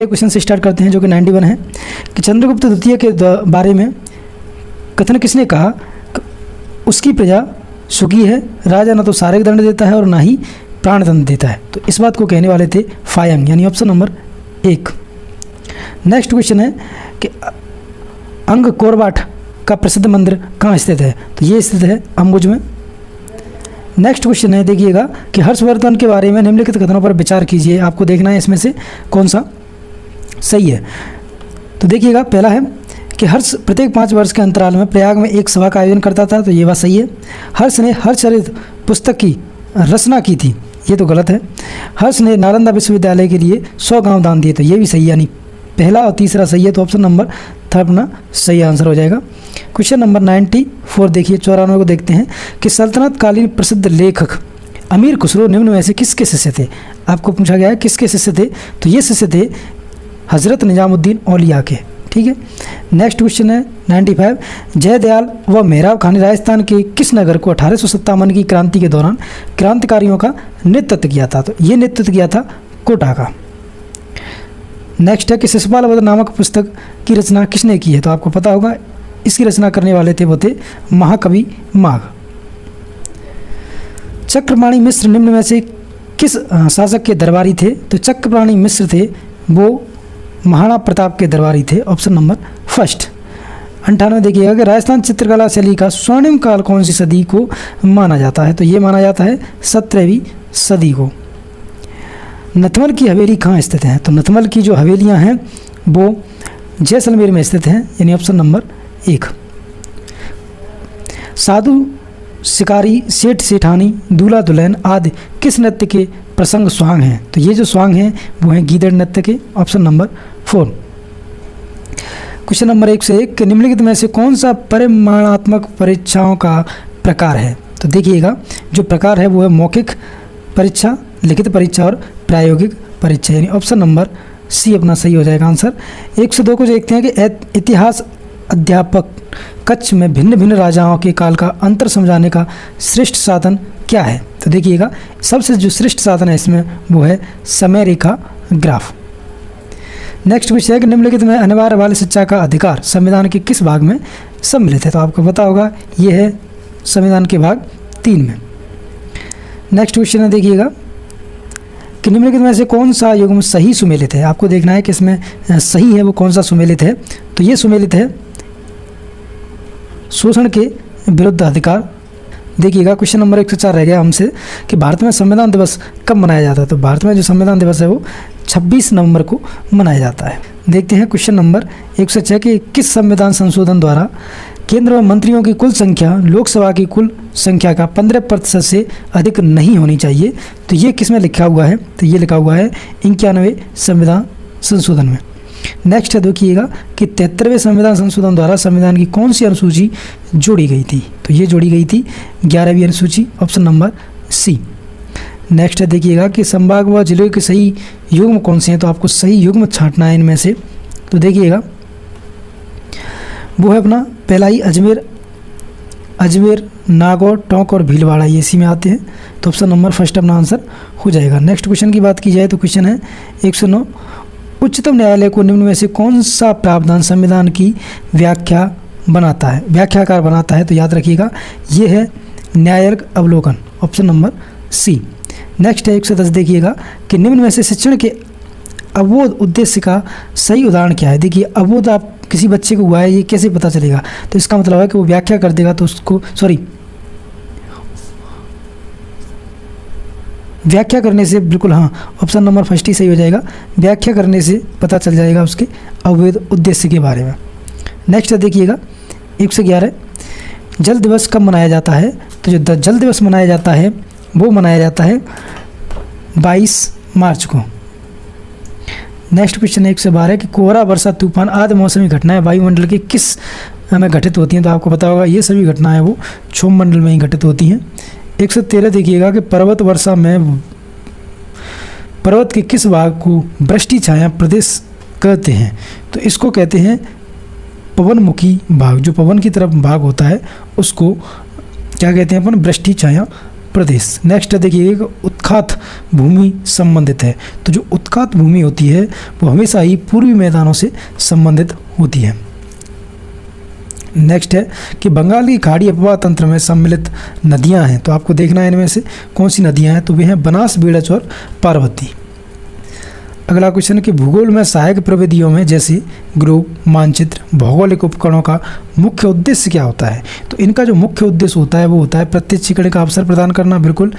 Question से start करते हैं जो कि 91 है कि चंद्रगुप्त द्वितीय के बारे में कथन किसने कहा? उसकी प्रजा सुखी है, राजा न तो शारीरिक दंड देता है और ना ही प्राण दंड देता है। तो इस बात को कहने वाले थे फायंग, यानी ऑप्शन नंबर 1। नेक्स्ट क्वेश्चन है कि अंगकोरवाट का प्रसिद्ध मंदिर कहाँ स्थित है? तो ये स्थित है अम्बुज में। नेक्स्ट क्वेश्चन है, देखिएगा कि हर्षवर्धन के बारे में निम्नलिखित कथनों पर विचार कीजिए। आपको देखना है इसमें से कौन सा सही है। तो देखिएगा, पहला है कि हर्ष प्रत्येक 5 वर्ष के अंतराल में प्रयाग में एक सभा का आयोजन करता था, तो ये बात सही है। हर्ष ने हर्षचरित पुस्तक की रचना की थी, ये तो गलत है। हर्ष ने नालंदा विश्वविद्यालय के लिए 100 गांव दान दिए, तो ये भी सही, यानी पहला और तीसरा सही है। तो ऑप्शन नंबर 3 अपना सही आंसर हो जाएगा। क्वेश्चन नंबर 94 देखिए, 94 को देखते हैं कि सल्तनत कालीन प्रसिद्ध लेखक अमीर खुसरो निम्न में से किसके शिष्य थे? आपको पूछा गया है किसके शिष्य थे, तो ये शिष्य थे हजरत निजामुद्दीन औलिया के। ठीक है। नेक्स्ट क्वेश्चन है 95, जयदयाल व मेहराब खान ने राजस्थान के किस नगर को 1857 की क्रांति के दौरान क्रांतिकारियों का नेतृत्व किया था? तो ये नेतृत्व किया था कोटा का। नेक्स्ट है कि शिशुपाल वध नामक पुस्तक की रचना किसने की है? तो आपको पता होगा, इसकी रचना करने वाले थे वो थे महाकवि माघ। चक्रपाणि मिश्र निम्न में से किस शासक के दरबारी थे? तो चक्रपाणि मिश्र थे वो महाराणा प्रताप के दरबारी थे, ऑप्शन नंबर 1। 98 देखिएगा कि राजस्थान चित्रकला शैली का स्वर्णिम काल कौन सी सदी को माना जाता है? तो ये माना जाता है 17वीं सदी को। नथमल की हवेली कहाँ स्थित है? तो नथमल की जो हवेलियाँ हैं वो जैसलमेर में स्थित हैं, यानी ऑप्शन नंबर 1। साधु शिकारी, सेठ सेठानी, दूल्हा दुल्हन आदि किस नृत्य के प्रसंग स्वांग हैं? तो ये जो स्वांग हैं वो हैं गीदड़ नृत्य के, ऑप्शन नंबर 4। क्वेश्चन नंबर 1 से 1 निम्नलिखित में से कौन सा परिमाणात्मक परीक्षाओं का प्रकार है? तो देखिएगा, जो प्रकार है वो है मौखिक परीक्षा, लिखित परीक्षा और प्रायोगिक परीक्षा, यानी ऑप्शन नंबर सी अपना सही हो जाएगा आंसर। 102 को देखते हैं कि इतिहास अध्यापक कच्छ में भिन्न भिन्न राजाओं के काल का अंतर समझाने का श्रेष्ठ साधन क्या है? तो देखिएगा, सबसे जो श्रेष्ठ साधन है इसमें वो है समय रेखा ग्राफ। नेक्स्ट क्वेश्चन है कि निम्नलिखित में अनिवार्य वाले शिक्षा का अधिकार संविधान के किस भाग में सम्मिलित है? तो आपको पता होगा ये है संविधान के भाग 3 में। नेक्स्ट क्वेश्चन है, देखिएगा कि निम्नलिखित में से कौन सा युग्म सही सुमेलित है? आपको देखना है कि इसमें सही है वो कौन सा सुमेलित है। तो ये सुमेलित है शोषण के विरुद्ध अधिकार। देखिएगा, क्वेश्चन नंबर 104 रह गया हमसे कि भारत में संविधान दिवस कब मनाया जाता है? तो भारत में जो संविधान दिवस है वो 26 नवंबर को मनाया जाता है। देखते हैं क्वेश्चन नंबर 106 कि किस संविधान संशोधन द्वारा केंद्र में मंत्रियों की कुल संख्या लोकसभा की कुल संख्या का 15% से अधिक नहीं होनी चाहिए? तो ये किस में लिखा हुआ है? तो ये लिखा हुआ है 91वें संविधान संशोधन में। नेक्स्ट है, देखिएगा कि 73वें संविधान संशोधन द्वारा संविधान की कौन सी अनुसूची जोड़ी गई थी? तो ये जोड़ी गई थी 11वीं अनुसूची, ऑप्शन नंबर सी। नेक्स्ट है, देखिएगा कि संभाग व जिले के सही युग्म कौन से हैं? तो आपको सही युग्म छांटना है इनमें से। तो देखिएगा, वो है अपना पहला ही अजमेर, नागौर, टोंक और भीलवाड़ा, ये इसी में आते हैं। तो ऑप्शन नंबर 1 अपना आंसर हो जाएगा। नेक्स्ट क्वेश्चन की बात की जाए तो क्वेश्चन है 109, उच्चतम न्यायालय को निम्न में से कौन सा प्रावधान संविधान की व्याख्याकार बनाता है? तो याद रखिएगा, ये है न्यायिक अवलोकन, ऑप्शन नंबर सी। नेक्स्ट है 110, देखिएगा कि निम्न में से शिक्षण के अवबोध उद्देश्य का सही उदाहरण क्या है? देखिए, अवबोध आप किसी बच्चे को हुआ है ये कैसे पता चलेगा? तो इसका मतलब है कि वो व्याख्या कर देगा, तो उसको व्याख्या करने से, बिल्कुल हाँ, ऑप्शन नंबर 1 ही सही हो जाएगा। व्याख्या करने से पता चल जाएगा उसके अवबोध उद्देश्य के बारे में। नेक्स्ट है, देखिएगा 111, जल दिवस कब मनाया जाता है? तो जो जल दिवस मनाया जाता है वो मनाया जाता है 22 मार्च को। नेक्स्ट क्वेश्चन 112 कि कोहरा, वर्षा, तूफान आदि मौसमी घटनाएं वायुमंडल के किस में घटित होती हैं? तो आपको पता होगा ये सभी घटनाएं वो क्षोभ मंडल में ही घटित होती हैं। 113 देखिएगा कि पर्वत वर्षा में पर्वत के किस भाग को वृष्टि छाया प्रदेश कहते हैं? तो इसको कहते हैं पवनमुखी भाग। जो पवन की तरफ भाग होता है उसको क्या कहते हैं अपन? वृष्टि छाया प्रदेश। नेक्स्ट है देखिए उत्खात भूमि संबंधित है, तो जो उत्खात भूमि होती है वो हमेशा ही पूर्वी मैदानों से संबंधित होती है। नेक्स्ट है कि बंगाल की खाड़ी अपवाह तंत्र में सम्मिलित नदियां हैं, तो आपको देखना है इनमें से कौन सी नदियां हैं, तो वे हैं बनास, बेड़च और पार्वती। अगला क्वेश्चन है कि भूगोल में सहायक प्रविधियों में जैसे ग्रुप, मानचित्र, भौगोलिक उपकरणों का मुख्य उद्देश्य क्या होता है, तो इनका जो मुख्य उद्देश्य होता है वो होता है प्रत्यक्षीकरण का अवसर प्रदान करना, बिल्कुल,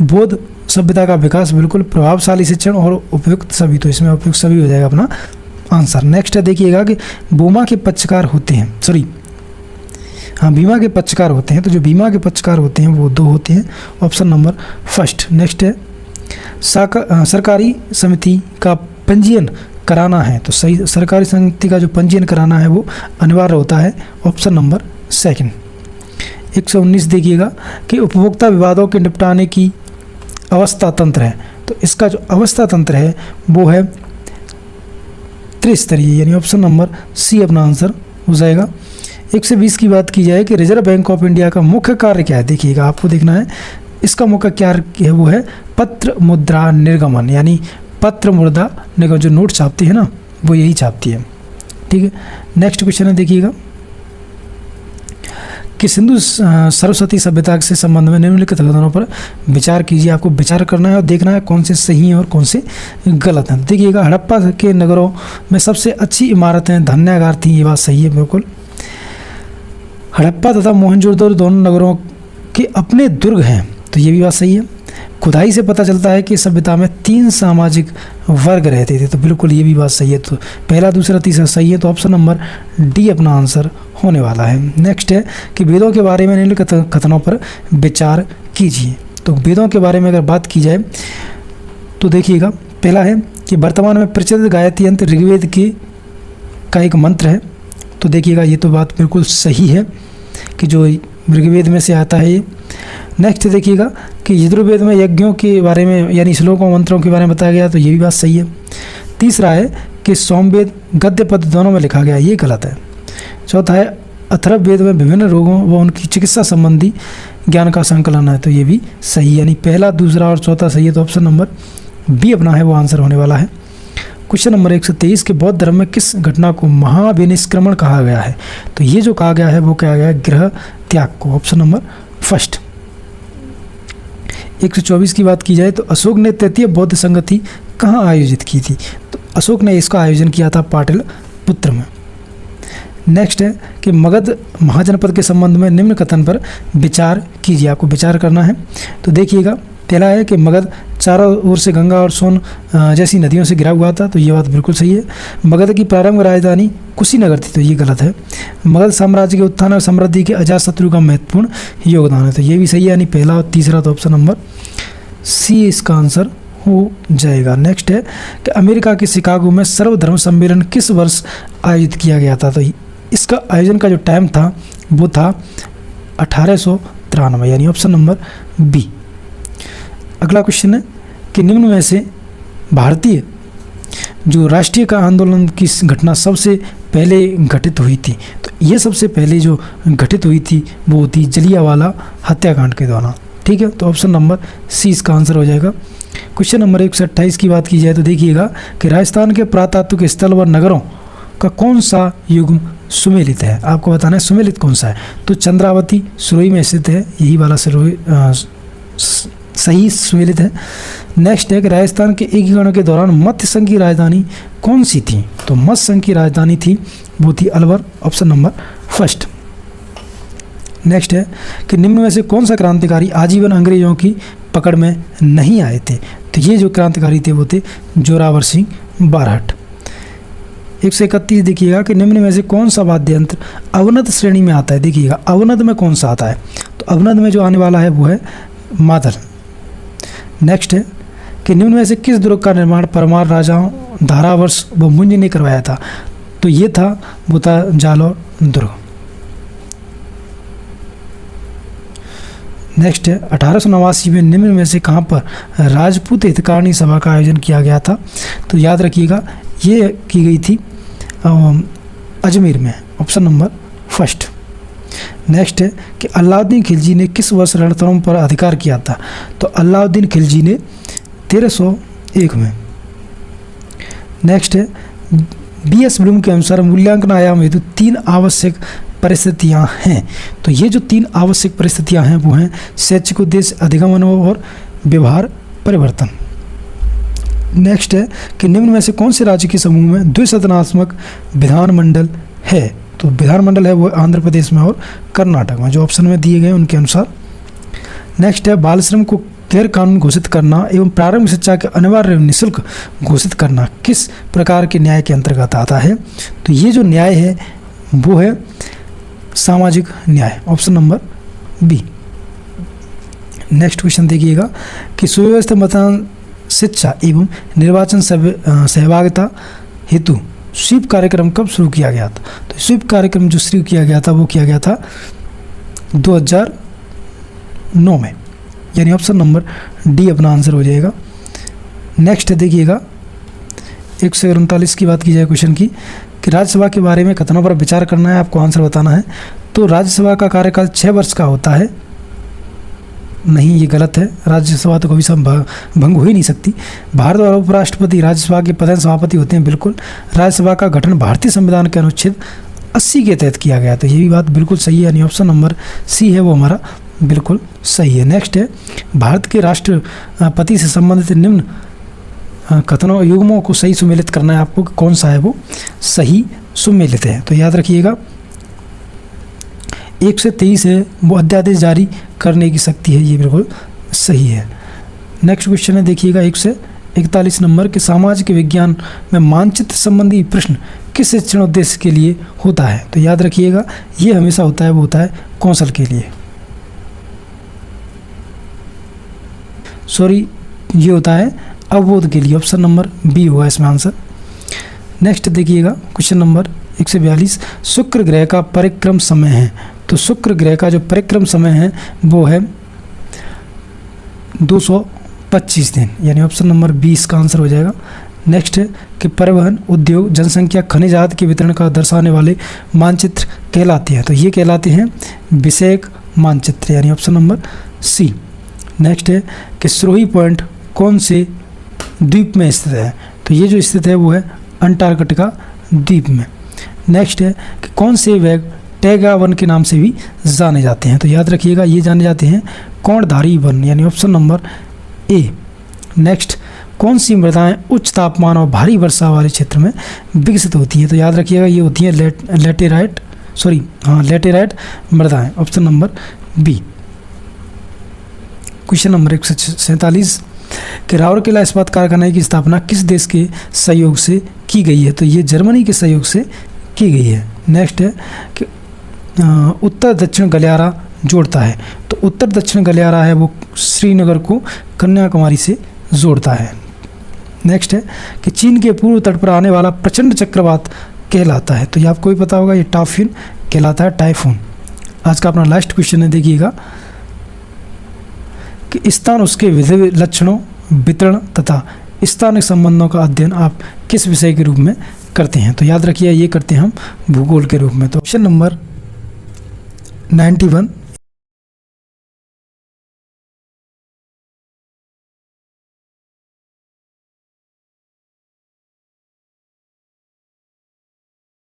बौद्ध सभ्यता का विकास, बिल्कुल, प्रभावशाली शिक्षण और उपयुक्त सभी, तो इसमें उपयुक्त सभी हो जाएगा अपना आंसर। नेक्स्ट है देखिएगा कि बीमा के पक्षकार होते हैं, बीमा के पक्षकार होते हैं, तो जो बीमा के पक्षकार होते हैं वो 2 होते हैं, ऑप्शन नंबर फर्स्ट। नेक्स्ट है सरकारी समिति का पंजीयन कराना है, तो सही सरकारी समिति का जो पंजीयन कराना है वो अनिवार्य होता है, ऑप्शन नंबर सेकंड। 119 देखिएगा कि उपभोक्ता विवादों के निपटाने की अवस्था तंत्र है, तो इसका जो अवस्था तंत्र है वो है त्रिस्तरीय, यानी ऑप्शन नंबर सी अपना आंसर हो जाएगा। 120 की बात की जाए कि रिजर्व बैंक ऑफ इंडिया का मुख्य कार्य क्या है, देखिएगा आपको देखना है इसका मुख्य कार्य है वो है पत्र मुद्रा निर्गमन, यानी पत्र मुद्रा निर्गमन, जो नोट छापती है ना वो यही छापती है, ठीक है। नेक्स्ट क्वेश्चन है देखिएगा कि सिंधु सरस्वती सभ्यता से संबंध में निम्नलिखित कथनों पर विचार कीजिए। आपको विचार करना है और देखना है कौन से सही हैं और कौन से गलत हैं। देखिएगा हड़प्पा के नगरों में सबसे अच्छी इमारतें धन्यागार थी, ये बात सही है बिल्कुल। हड़प्पा तथा मोहनजोदड़ो दोनों नगरों के अपने दुर्ग हैं, तो ये भी बात सही है। खुदाई से पता चलता है कि सभ्यता में 3 सामाजिक वर्ग रहते थे, तो बिल्कुल ये भी बात सही है। तो पहला, दूसरा, तीसरा सही है, तो ऑप्शन नंबर डी अपना आंसर होने वाला है। नेक्स्ट है कि वेदों के बारे में निम्नलिखित कथनों पर विचार कीजिए। तो वेदों के बारे में अगर बात की जाए तो देखिएगा पहला है कि वर्तमान में प्रचलित गायत्री यंत्र ऋग्वेद का एक मंत्र है, तो देखिएगा ये तो बात बिल्कुल सही है कि जो ऋग्वेद में से आता है ये। नेक्स्ट देखिएगा कि यजुर्वेद में यज्ञों के बारे में यानी श्लोकों मंत्रों के बारे में बताया गया, तो ये भी बात सही है। तीसरा है कि सोमवेद गद्य पद्य दोनों में लिखा गया, ये गलत है। चौथा है अथर्ववेद में विभिन्न रोगों व उनकी चिकित्सा संबंधी ज्ञान का संकलन है, तो ये भी सही, यानी पहला, दूसरा और चौथा सही है, तो ऑप्शन नंबर बी अपना है वो आंसर होने वाला है। क्वेश्चन नंबर 123 के बौद्ध धर्म में किस घटना को महाविनिष्क्रमण कहा गया है, तो ये जो कहा गया है वो कहा गया है गृह त्याग को, ऑप्शन नंबर फर्स्ट। 124 की बात की जाए तो अशोक ने तृतीय बौद्ध संगति कहाँ आयोजित की थी, तो अशोक ने इसका आयोजन किया था पाटलिपुत्र में। नेक्स्ट है कि मगध महाजनपद के संबंध में निम्न कथन पर विचार कीजिए, आपको विचार करना है। तो देखिएगा पहला है कि मगध चारों ओर से गंगा और सोन जैसी नदियों से घिरा हुआ था, तो ये बात बिल्कुल सही है। मगध की प्रारंभिक राजधानी कुशीनगर थी, तो ये गलत है। मगध साम्राज्य के उत्थान और समृद्धि के अजातशत्रु का महत्वपूर्ण योगदान है, तो ये भी सही है, यानी पहला और तीसरा, तो ऑप्शन नंबर सी इसका आंसर हो जाएगा। नेक्स्ट है कि अमेरिका के शिकागो में सर्वधर्म सम्मेलन किस वर्ष आयोजित किया गया था, तो इसका आयोजन का जो टाइम था वो था 1893, यानी ऑप्शन नंबर बी। अगला क्वेश्चन है कि निम्न में से भारतीय जो राष्ट्रीय का आंदोलन की घटना सबसे पहले घटित हुई थी, तो ये सबसे पहले जो घटित हुई थी वो थी जलियांवाला हत्याकांड के दौरान, ठीक है, तो ऑप्शन नंबर सी इसका आंसर हो जाएगा। क्वेश्चन नंबर 128 की बात की जाए तो देखिएगा कि राजस्थान के पुरातात्विक स्थल व नगरों का कौन सा युग सुमेलित है, आपको बताना है सुमेलित कौन सा है, तो चंद्रावती सुरोई में स्थित है, यही वाला सुरोई सही सुमेलित है। नेक्स्ट है कि राजस्थान के एकीकरण के दौरान मत्स्य संघ की राजधानी कौन सी थी, तो मत्स्य संघ की राजधानी थी वो थी Alwar, option number first. Next है कि निम्न में से कौन सा क्रांतिकारी आजीवन अंग्रेजों की पकड़ में नहीं आए थे, तो ये जो क्रांतिकारी थे वो थे जोरावर सिंह बारहट। 131 देखिएगा कि निम्न में से कौन सा वाद्य यंत्र अवनत श्रेणी में आता है, देखिएगा अवनत में कौन सा आता है, तो अवनत में जो आने वाला है वो है मादल। नेक्स्ट है कि निम्न में से किस दुर्ग का निर्माण परमार राजाओं धारावर्ष व मुंज ने करवाया था, तो ये था वो था जालौर दुर्ग। नेक्स्ट है 1889 में निम्न में से कहाँ पर राजपूत हितकारिणी सभा का आयोजन किया गया था, तो याद रखिएगा ये की गई थी अजमेर में, ऑप्शन नंबर फर्स्ट। नेक्स्ट है कि अलाउद्दीन खिलजी ने किस वर्ष रणथंभोर पर अधिकार किया था? तो अलाउद्दीन खिलजी ने 1301 में। नेक्स्ट है B.S. ब्लूम के अनुसार मूल्यांकन आयाम हेतु 3 आवश्यक परिस्थितियां हैं। तो ये जो 3 आवश्यक परिस्थितियां हैं वो हैं शैक्षिक उद्देश्य, अधिगम अनुभव और व्यवहार परिवर्तन। नेक्स्ट है कि निम्न में से कौन से राज्य के समूह में द्विसदनात्मक विधानमंडल है? तो विधानमंडल है वो आंध्र प्रदेश में और कर्नाटक में, जो ऑप्शन में दिए गए उनके अनुसार। नेक्स्ट है बाल श्रम को गैर कानून घोषित करना एवं प्रारंभिक शिक्षा के अनिवार्य एवं निःशुल्क घोषित करना किस प्रकार के न्याय के अंतर्गत आता है? तो ये जो न्याय है वो है सामाजिक न्याय, option number B. Next question देखिएगा कि सुव्यवस्थित मतदान, शिक्षा एवं निर्वाचन सहभागिता हेतु स्वीप कार्यक्रम कब शुरू किया गया था? तो स्वीप कार्यक्रम जो शुरू किया गया था वो किया गया था 2009 में, यानी ऑप्शन नंबर डी अपना आंसर हो जाएगा। नेक्स्ट देखिएगा 139 की बात की जाए क्वेश्चन की कि राज्यसभा के बारे में कथनों पर विचार करना है, आपको आंसर बताना है। तो राज्यसभा का कार्यकाल 6 वर्ष का होता है। नहीं, ये गलत है, राज्यसभा तो कभी भंग हो ही नहीं सकती। भारत और उपराष्ट्रपति राज्यसभा के प्रधान सभापति होते हैं, बिल्कुल। राज्यसभा का गठन भारतीय संविधान के अनुच्छेद 80 के तहत किया गया, तो ये भी बात बिल्कुल सही है, यानी ऑप्शन नंबर सी है वो हमारा बिल्कुल सही है। नेक्स्ट है भारत के राष्ट्रपति से संबंधित निम्न कथनों युग्मों को सही सुमेलित करना है आपको, कौन सा है वो सही सुमेलित है। तो याद रखिएगा 1 से 23 है वो अध्यादेश जारी करने की शक्ति है, ये बिल्कुल सही है। नेक्स्ट क्वेश्चन है देखिएगा 1 से 41 नंबर के सामाजिक विज्ञान में मानचित्र संबंधी प्रश्न किस शिक्षण उद्देश्य के लिए होता है? तो याद रखिएगा ये हमेशा होता है वो होता है कौशल के लिए, सॉरी ये होता है अवबोध के लिए, ऑप्शन नंबर बी होगा इसमें आंसर। नेक्स्ट देखिएगा क्वेश्चन नंबर 142 शुक्र ग्रह का परिक्रम समय है। तो शुक्र ग्रह का जो परिक्रम समय है वो है 225 दिन, यानी ऑप्शन नंबर 20 का आंसर हो जाएगा। नेक्स्ट है कि परिवहन, उद्योग, जनसंख्या, खनिज आदि के वितरण का दर्शाने वाले मानचित्र कहलाते हैं। तो ये कहलाते हैं विषयक मानचित्र, यानी ऑप्शन नंबर सी। नेक्स्ट है कि सिरोही पॉइंट कौन से द्वीप में स्थित है? तो ये जो स्थित है वो है अंटार्कटिका द्वीप में। नेक्स्ट है कि कौन से वेग टैगा वन के नाम से भी जाने जाते हैं? तो याद रखिएगा ये जाने जाते हैं कोणधारी वन, यानी ऑप्शन नंबर ए। नेक्स्ट कौन सी मृदाएं उच्च तापमान और भारी वर्षा वाले क्षेत्र में विकसित होती हैं? तो याद रखिएगा ये होती हैं लैटेराइट मृदाएं, option number B. Question number 147 कि राउरकेला इस्पात कारखाने की स्थापना किस देश के सहयोग से की गई है? तो ये जर्मनी के सहयोग से की गई है। नेक्स्ट है कि उत्तर दक्षिण गलियारा जोड़ता है। तो उत्तर दक्षिण गलियारा है वो श्रीनगर को कन्याकुमारी से जोड़ता है। नेक्स्ट है कि चीन के पूर्व तट पर आने वाला प्रचंड चक्रवात कहलाता है। तो ये आपको भी पता होगा, ये टाफिन कहलाता है, टाइफून। आज का अपना लास्ट क्वेश्चन है देखिएगा कि स्थान उसके विविध लक्षणों, वितरण तथा स्थानिक संबंधों का अध्ययन आप किस विषय के रूप में करते हैं? तो याद रखिए ये करते हैं हम भूगोल के रूप में। तो क्वेश्चन नंबर 91